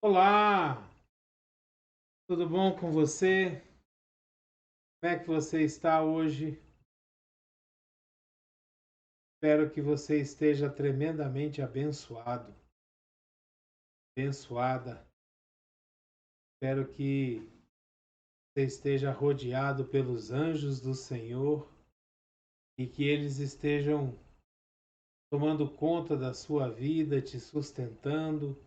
Olá, tudo bom com você? Como é que você está hoje? Espero que você esteja tremendamente abençoado, abençoada. Espero que você esteja rodeado pelos anjos do Senhor e que eles estejam tomando conta da sua vida, te sustentando,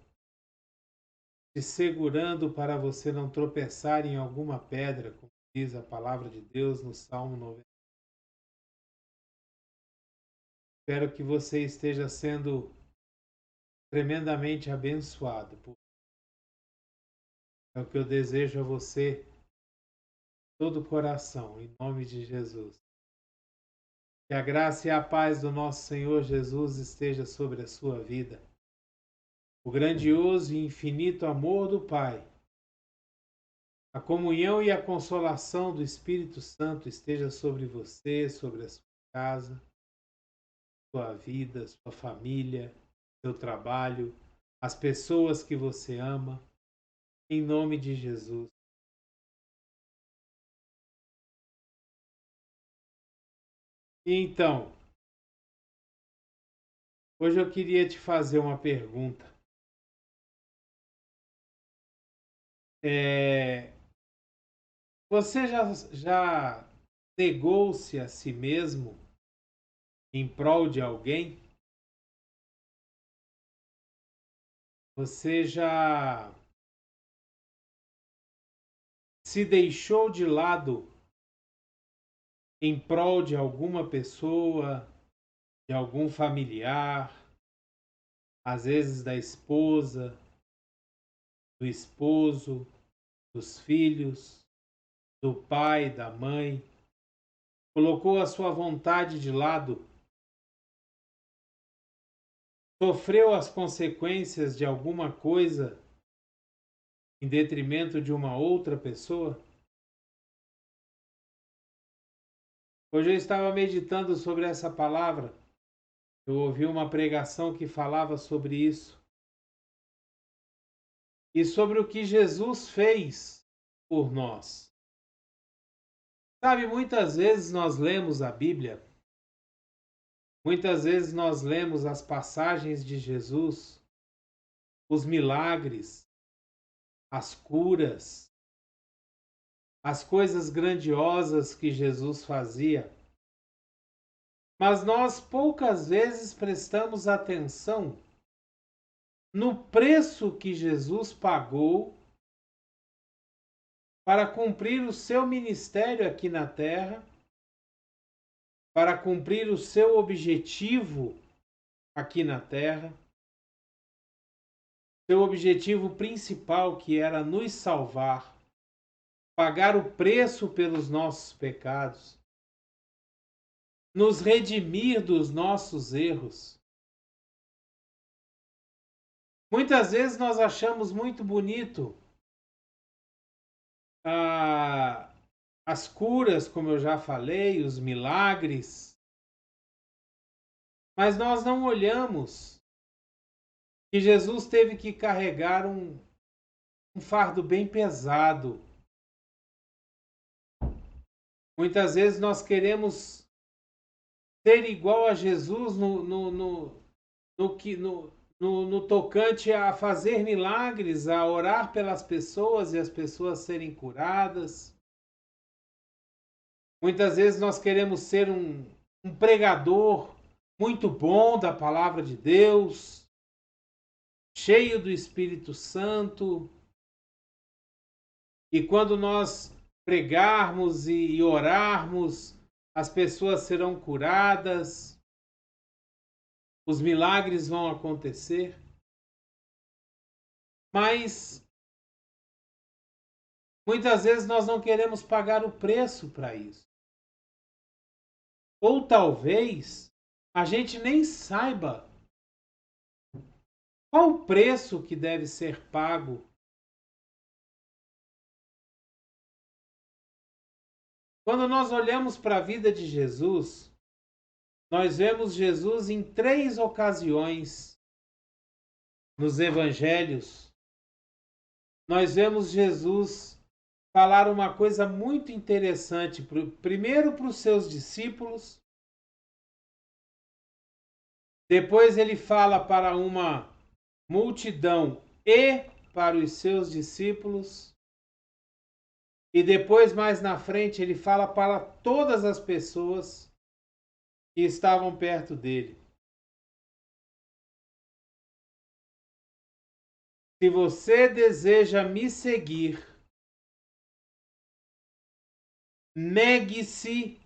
te segurando para você não tropeçar em alguma pedra, como diz a palavra de Deus no Salmo 90. Espero que você esteja sendo tremendamente abençoado. É o que eu desejo a você, todo o coração, em nome de Jesus. Que a graça e a paz do nosso Senhor Jesus esteja sobre a sua vida. O grandioso e infinito amor do Pai, a comunhão e a consolação do Espírito Santo esteja sobre você, sobre a sua casa, sua vida, sua família, seu trabalho, as pessoas que você ama, em nome de Jesus. E então, hoje eu queria te fazer uma pergunta. É, Você já negou-se a si mesmo em prol de alguém? Você já se deixou de lado em prol de alguma pessoa, de algum familiar, às vezes da esposa, do esposo, dos filhos, do pai, da mãe? Colocou a sua vontade de lado? Sofreu as consequências de alguma coisa em detrimento de uma outra pessoa? Hoje eu estava meditando sobre essa palavra. Eu ouvi uma pregação que falava sobre isso e sobre o que Jesus fez por nós. Sabe, muitas vezes nós lemos a Bíblia, muitas vezes nós lemos as passagens de Jesus, os milagres, as curas, as coisas grandiosas que Jesus fazia, mas nós poucas vezes prestamos atenção no preço que Jesus pagou para cumprir o seu ministério aqui na terra, para cumprir o seu objetivo aqui na terra, seu objetivo principal, que era nos salvar, pagar o preço pelos nossos pecados, nos redimir dos nossos erros. Muitas vezes nós achamos muito bonito ah, as curas, como eu já falei, os milagres, mas nós não olhamos que Jesus teve que carregar um fardo bem pesado. Muitas vezes nós queremos ser igual a Jesus no tocante a fazer milagres, a orar pelas pessoas e as pessoas serem curadas. Muitas vezes nós queremos ser um pregador muito bom da palavra de Deus, cheio do Espírito Santo. E quando nós pregarmos e orarmos, as pessoas serão curadas, os milagres vão acontecer. Mas muitas vezes nós não queremos pagar o preço para isso. Ou talvez a gente nem saiba qual o preço que deve ser pago. Quando nós olhamos para a vida de Jesus, nós vemos Jesus em 3 ocasiões nos evangelhos nós vemos Jesus falar uma coisa muito interessante, primeiro para os seus discípulos, depois ele fala para uma multidão e para os seus discípulos, e depois, mais na frente, ele fala para todas as pessoas que estavam perto dele. Se você deseja me seguir, negue-se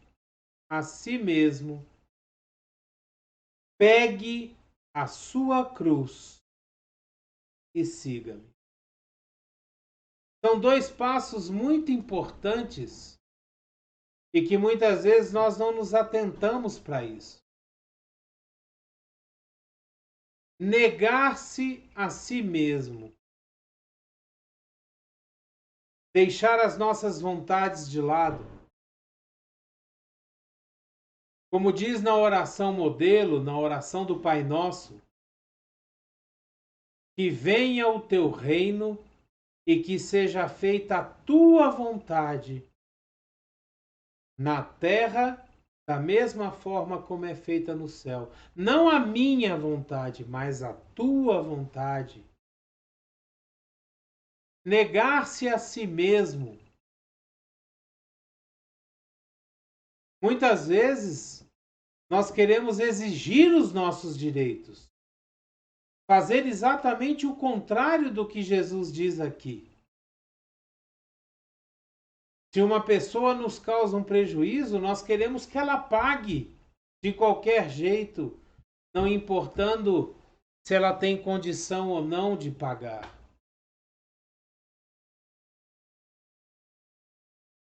a si mesmo, pegue a sua cruz e siga-me. São dois passos muito importantes e que muitas vezes nós não nos atentamos para isso. Negar-se a si mesmo, deixar as nossas vontades de lado. Como diz na oração modelo, na oração do Pai Nosso, que venha o teu reino e que seja feita a tua vontade na terra, da mesma forma como é feita no céu. Não a minha vontade, mas a tua vontade. Negar-se a si mesmo. Muitas vezes nós queremos exigir os nossos direitos, fazer exatamente o contrário do que Jesus diz aqui. Se uma pessoa nos causa um prejuízo, nós queremos que ela pague de qualquer jeito, não importando se ela tem condição ou não de pagar.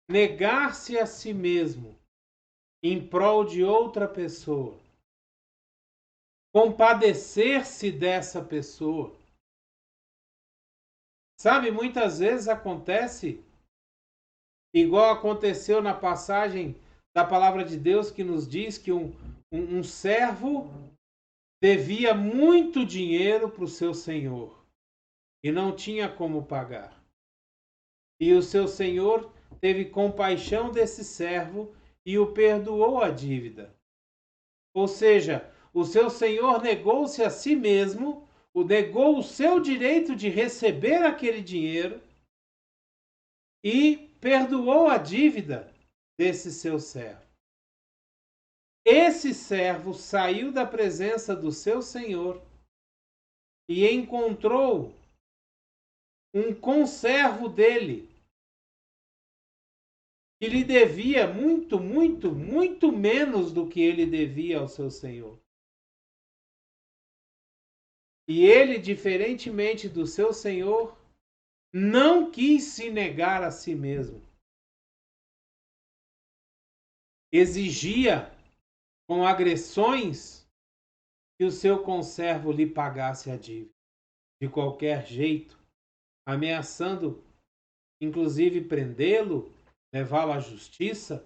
Negar-se a si mesmo em prol de outra pessoa. Compadecer-se dessa pessoa. Sabe, muitas vezes acontece, igual aconteceu na passagem da palavra de Deus que nos diz que um servo devia muito dinheiro para o seu senhor e não tinha como pagar. E o seu senhor teve compaixão desse servo e o perdoou a dívida. Ou seja, o seu senhor negou-se a si mesmo, negou o seu direito de receber aquele dinheiro e perdoou a dívida desse seu servo. Esse servo saiu da presença do seu senhor e encontrou um conservo dele que lhe devia muito, muito, muito menos do que ele devia ao seu senhor. E ele, diferentemente do seu senhor, não quis se negar a si mesmo. Exigia, com agressões, que o seu conservo lhe pagasse a dívida, de qualquer jeito, ameaçando, inclusive, prendê-lo, levá-lo à justiça.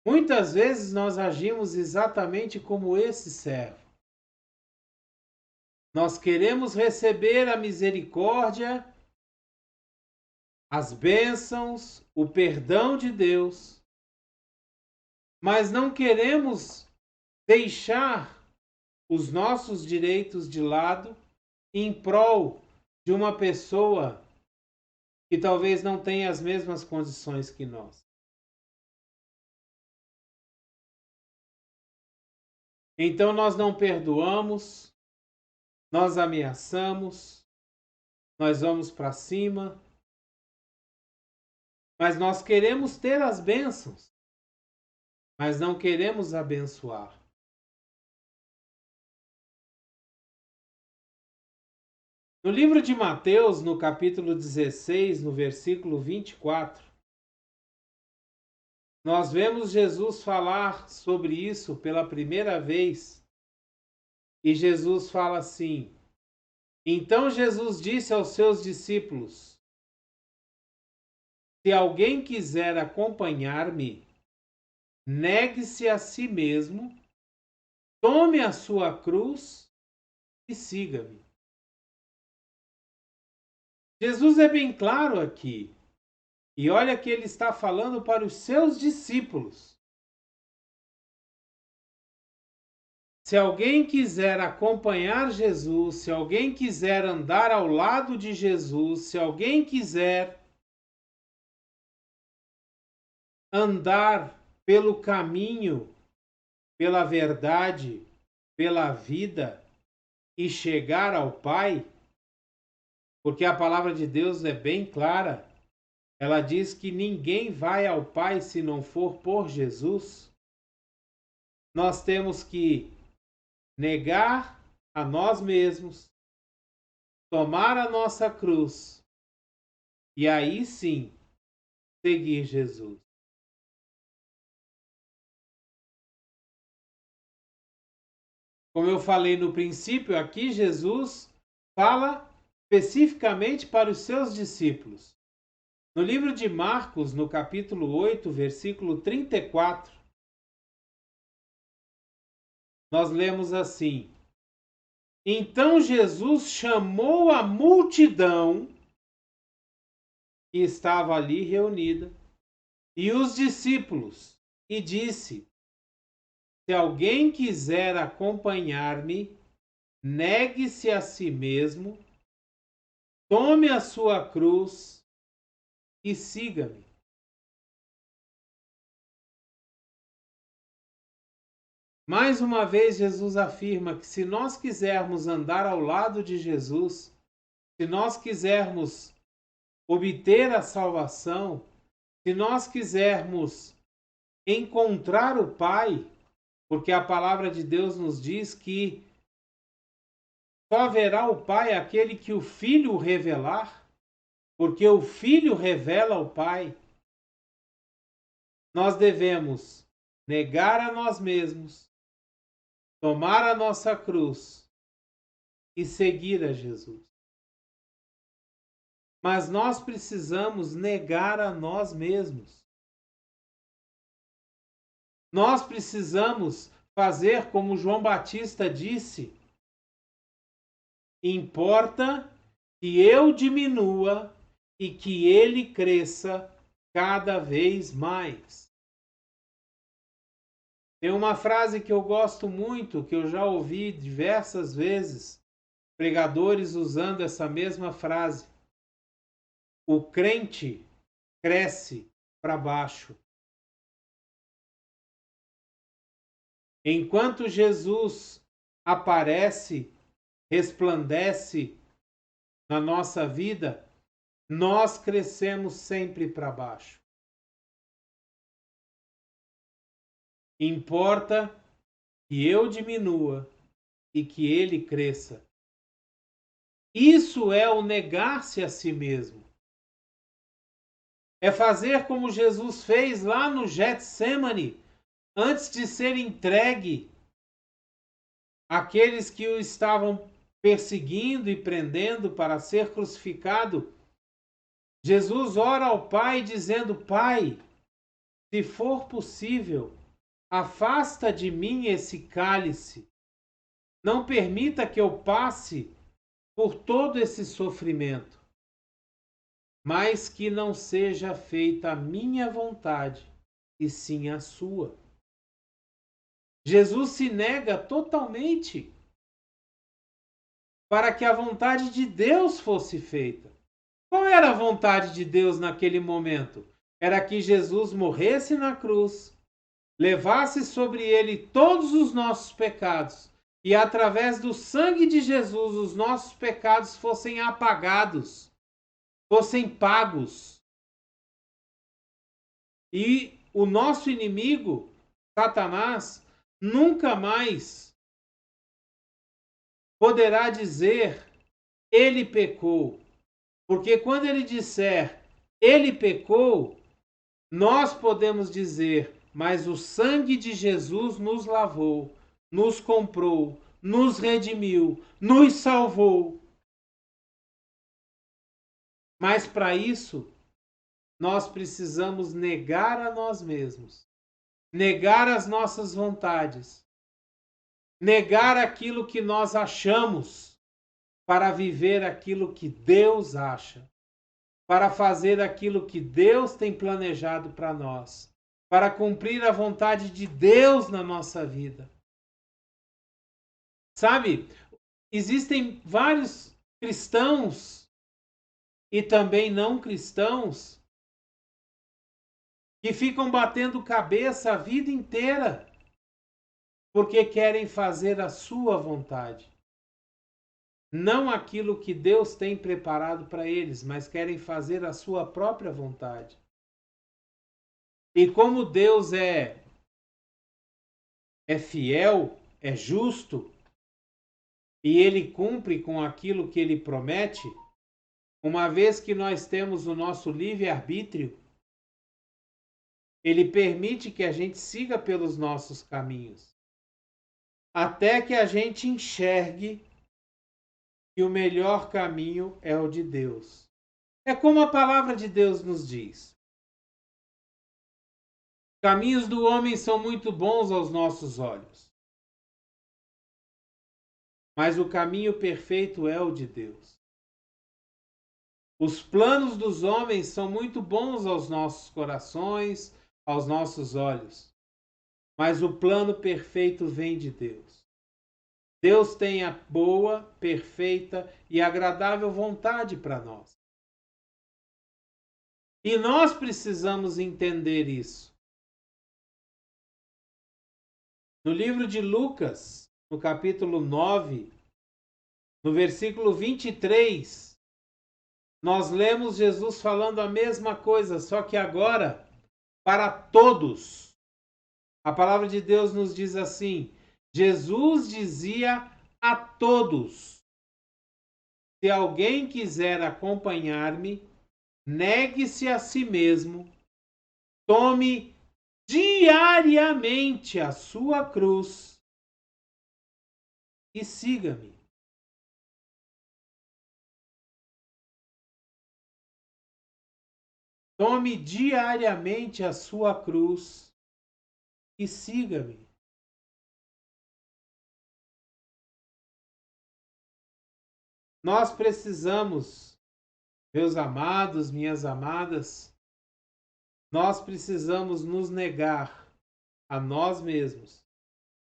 Muitas vezes nós agimos exatamente como esse servo. Nós queremos receber a misericórdia, as bênçãos, o perdão de Deus, mas não queremos deixar os nossos direitos de lado em prol de uma pessoa que talvez não tenha as mesmas condições que nós. Então nós não perdoamos, nós ameaçamos, nós vamos para cima, mas nós queremos ter as bênçãos, mas não queremos abençoar. No livro de Mateus, no capítulo 16, no versículo 24, nós vemos Jesus falar sobre isso pela primeira vez. E Jesus fala assim: então Jesus disse aos seus discípulos: se alguém quiser acompanhar-me, negue-se a si mesmo, tome a sua cruz e siga-me. Jesus é bem claro aqui. E olha que ele está falando para os seus discípulos. Se alguém quiser acompanhar Jesus, se alguém quiser andar ao lado de Jesus, se alguém quiser andar pelo caminho, pela verdade, pela vida e chegar ao Pai, porque a palavra de Deus é bem clara. Ela diz que ninguém vai ao Pai se não for por Jesus. Nós temos que negar a nós mesmos, tomar a nossa cruz e aí sim seguir Jesus. Como eu falei no princípio, aqui Jesus fala especificamente para os seus discípulos. No livro de Marcos, no capítulo 8, versículo 34, nós lemos assim: Então Jesus chamou a multidão que estava ali reunida e os discípulos e disse: Se alguém quiser acompanhar-me, negue-se a si mesmo, tome a sua cruz e siga-me. Mais uma vez, Jesus afirma que se nós quisermos andar ao lado de Jesus, se nós quisermos obter a salvação, se nós quisermos encontrar o Pai, porque a palavra de Deus nos diz que só verá o Pai aquele que o Filho revelar, porque o Filho revela o Pai. Nós devemos negar a nós mesmos, tomar a nossa cruz e seguir a Jesus. Mas nós precisamos negar a nós mesmos. Nós precisamos fazer como João Batista disse: importa que eu diminua e que ele cresça cada vez mais. Tem uma frase que eu gosto muito, que eu já ouvi diversas vezes, pregadores usando essa mesma frase. O crente cresce para baixo. Enquanto Jesus aparece, resplandece na nossa vida, nós crescemos sempre para baixo. Importa que eu diminua e que ele cresça. Isso é o negar-se a si mesmo. É fazer como Jesus fez lá no Getsemane, antes de ser entregue àqueles que o estavam perseguindo e prendendo para ser crucificado. Jesus ora ao Pai dizendo: Pai, se for possível, afasta de mim esse cálice. Não permita que eu passe por todo esse sofrimento, mas que não seja feita a minha vontade, e sim a sua. Jesus se nega totalmente para que a vontade de Deus fosse feita. Qual era a vontade de Deus naquele momento? Era que Jesus morresse na cruz, levasse sobre ele todos os nossos pecados e através do sangue de Jesus os nossos pecados fossem apagados, fossem pagos. E o nosso inimigo, Satanás, nunca mais poderá dizer ele pecou. Porque quando ele disser ele pecou, nós podemos dizer, mas o sangue de Jesus nos lavou, nos comprou, nos redimiu, nos salvou. Mas para isso, nós precisamos negar a nós mesmos, negar as nossas vontades negar aquilo que nós achamos para viver aquilo que Deus acha, para fazer aquilo que Deus tem planejado para nós, para cumprir a vontade de Deus na nossa vida. Sabe, existem vários cristãos e também não cristãos que ficam batendo cabeça a vida inteira porque querem fazer a sua vontade. Não aquilo que Deus tem preparado para eles, mas querem fazer a sua própria vontade. E como Deus é fiel, é justo, e ele cumpre com aquilo que ele promete, uma vez que nós temos o nosso livre-arbítrio, ele permite que a gente siga pelos nossos caminhos, até que a gente enxergue que o melhor caminho é o de Deus. É como a palavra de Deus nos diz. Caminhos do homem são muito bons aos nossos olhos, mas o caminho perfeito é o de Deus. Os planos dos homens são muito bons aos nossos corações, aos nossos olhos, mas o plano perfeito vem de Deus. Deus tem a boa, perfeita e agradável vontade para nós. E nós precisamos entender isso. No livro de Lucas, no capítulo 9, no versículo 23, nós lemos Jesus falando a mesma coisa, só que agora para todos. A palavra de Deus nos diz assim: Jesus dizia a todos: se alguém quiser acompanhar-me, negue-se a si mesmo, tome diariamente a sua cruz e siga-me. Tome diariamente a sua cruz e siga-me. Nós precisamos, meus amados, minhas amadas, nós precisamos nos negar a nós mesmos.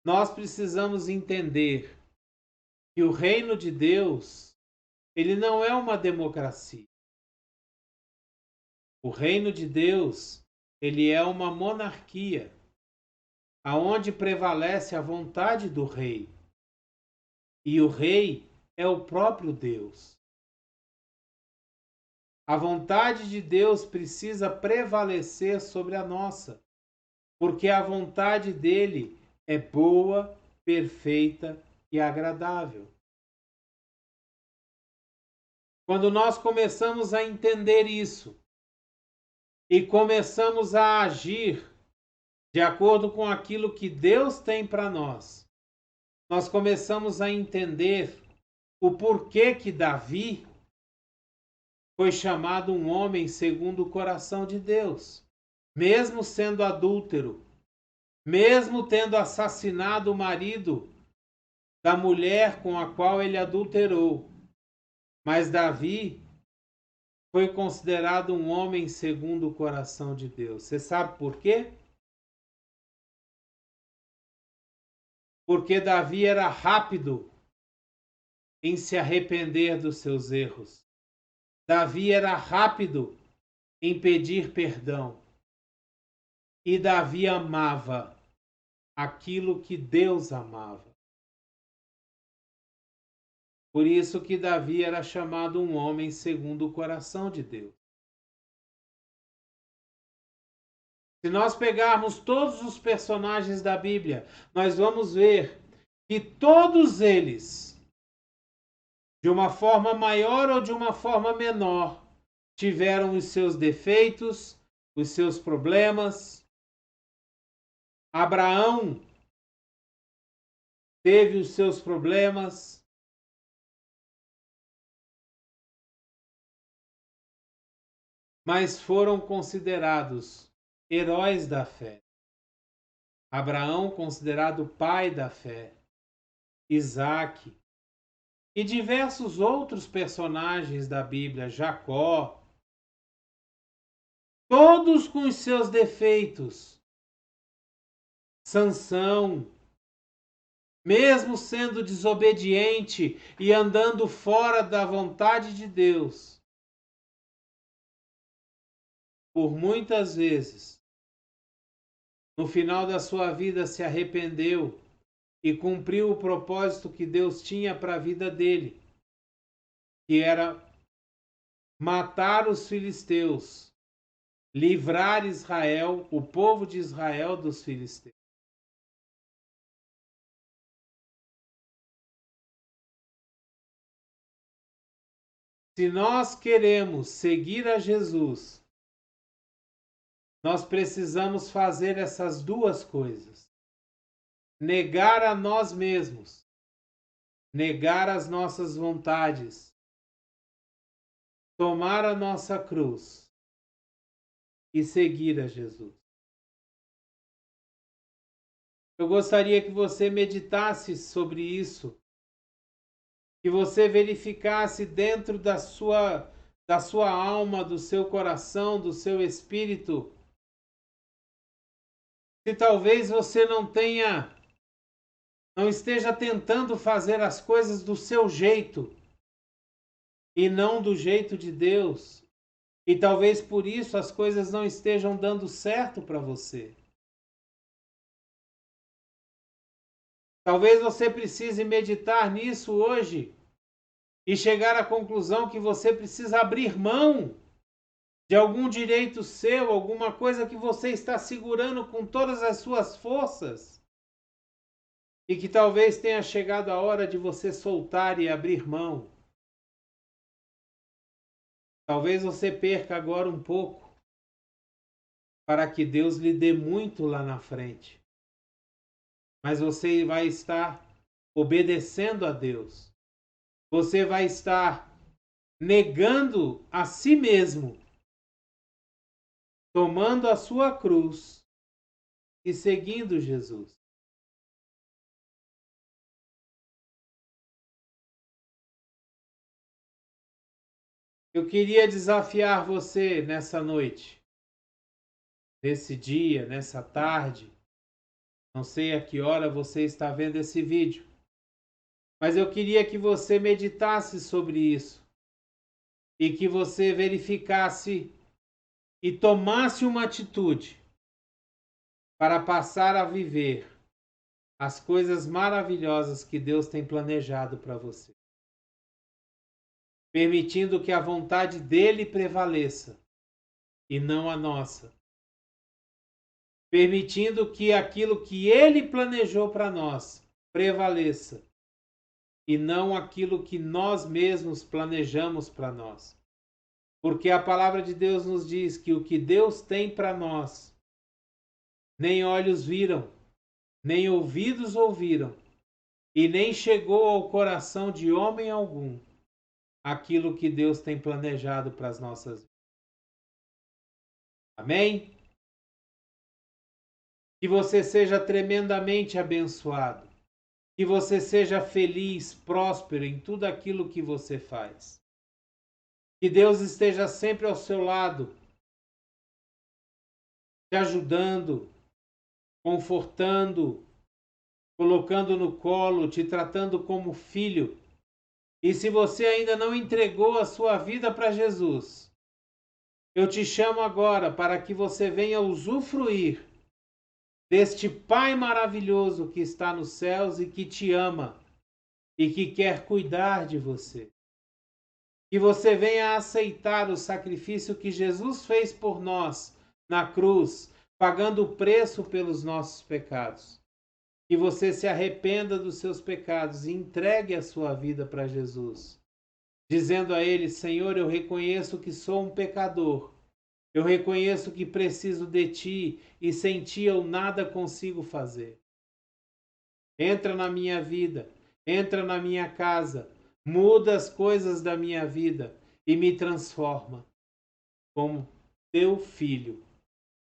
Nós precisamos entender que o reino de Deus, ele não é uma democracia. O reino de Deus, ele é uma monarquia, aonde prevalece a vontade do rei. E o rei é o próprio Deus. A vontade de Deus precisa prevalecer sobre a nossa, porque a vontade dele é boa, perfeita e agradável. Quando nós começamos a entender isso e começamos a agir de acordo com aquilo que Deus tem para nós, nós começamos a entender o porquê que Davi foi chamado um homem segundo o coração de Deus. Mesmo sendo adúltero, mesmo tendo assassinado o marido da mulher com a qual ele adulterou, mas Davi foi considerado um homem segundo o coração de Deus. Você sabe por quê? Porque Davi era rápido em se arrepender dos seus erros. Davi era rápido em pedir perdão. E Davi amava aquilo que Deus amava. Por isso que Davi era chamado um homem segundo o coração de Deus. Se nós pegarmos todos os personagens da Bíblia, nós vamos ver que todos eles, de uma forma maior ou de uma forma menor, tiveram os seus defeitos, os seus problemas. Abraão teve os seus problemas. Mas foram considerados heróis da fé. Abraão, considerado pai da fé. Isaac e diversos outros personagens da Bíblia, Jacó, todos com os seus defeitos. Sansão, mesmo sendo desobediente e andando fora da vontade de Deus, por muitas vezes, no final da sua vida se arrependeu e cumpriu o propósito que Deus tinha para a vida dele, que era matar os filisteus, livrar Israel, o povo de Israel, dos filisteus. Se nós queremos seguir a Jesus, nós precisamos fazer essas duas coisas: negar a nós mesmos, negar as nossas vontades, tomar a nossa cruz e seguir a Jesus. Eu gostaria que você meditasse sobre isso, que você verificasse dentro da sua alma, do seu coração, do seu espírito, se talvez você não esteja tentando fazer as coisas do seu jeito e não do jeito de Deus, e talvez por isso as coisas não estejam dando certo para você. Talvez você precise meditar nisso hoje e chegar à conclusão que você precisa abrir mão de algum direito seu, alguma coisa que você está segurando com todas as suas forças, e que talvez tenha chegado a hora de você soltar e abrir mão. Talvez você perca agora um pouco, para que Deus lhe dê muito lá na frente. Mas você vai estar obedecendo a Deus. Você vai estar negando a si mesmo, tomando a sua cruz e seguindo Jesus. Eu queria desafiar você nessa noite, nesse dia, nessa tarde. Não sei a que hora você está vendo esse vídeo, mas eu queria que você meditasse sobre isso e que você verificasse e tomasse uma atitude para passar a viver as coisas maravilhosas que Deus tem planejado para você, permitindo que a vontade dele prevaleça e não a nossa, permitindo que aquilo que ele planejou para nós prevaleça e não aquilo que nós mesmos planejamos para nós. Porque a palavra de Deus nos diz que o que Deus tem para nós, nem olhos viram, nem ouvidos ouviram, e nem chegou ao coração de homem algum aquilo que Deus tem planejado para as nossas vidas. Amém? Que você seja tremendamente abençoado. Que você seja feliz, próspero em tudo aquilo que você faz. Que Deus esteja sempre ao seu lado, te ajudando, confortando, colocando no colo, te tratando como filho. E se você ainda não entregou a sua vida para Jesus, eu te chamo agora para que você venha usufruir deste Pai maravilhoso que está nos céus e que te ama e que quer cuidar de você. Que você venha aceitar o sacrifício que Jesus fez por nós na cruz, pagando o preço pelos nossos pecados. Que você se arrependa dos seus pecados e entregue a sua vida para Jesus, dizendo a Ele: Senhor, eu reconheço que sou um pecador, eu reconheço que preciso de Ti e sem Ti eu nada consigo fazer. Entra na minha vida, entra na minha casa, muda as coisas da minha vida e me transforma como Teu Filho,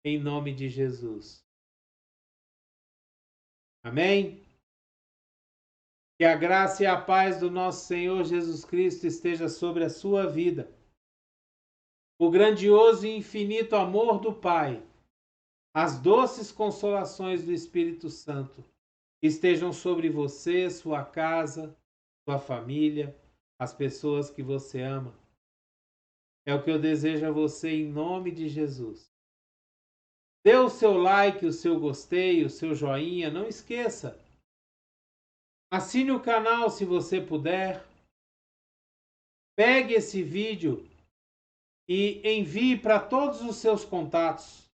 em nome de Jesus. Amém? Que a graça e a paz do nosso Senhor Jesus Cristo esteja sobre a sua vida. O grandioso e infinito amor do Pai, as doces consolações do Espírito Santo estejam sobre você, sua casa, sua família, as pessoas que você ama. É o que eu desejo a você em nome de Jesus. Dê o seu like, o seu gostei, o seu joinha, não esqueça. Assine o canal se você puder. Pegue esse vídeo e envie para todos os seus contatos,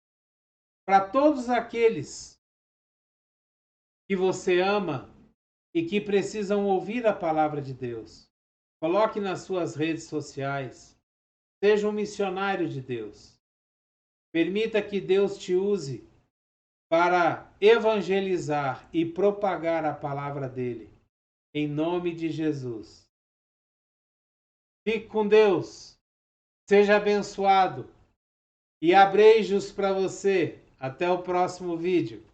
para todos aqueles que você ama e que precisam ouvir a palavra de Deus. Coloque nas suas redes sociais. Seja um missionário de Deus. Permita que Deus te use para evangelizar e propagar a palavra dele. Em nome de Jesus. Fique com Deus. Seja abençoado. E abreijos para você. Até o próximo vídeo.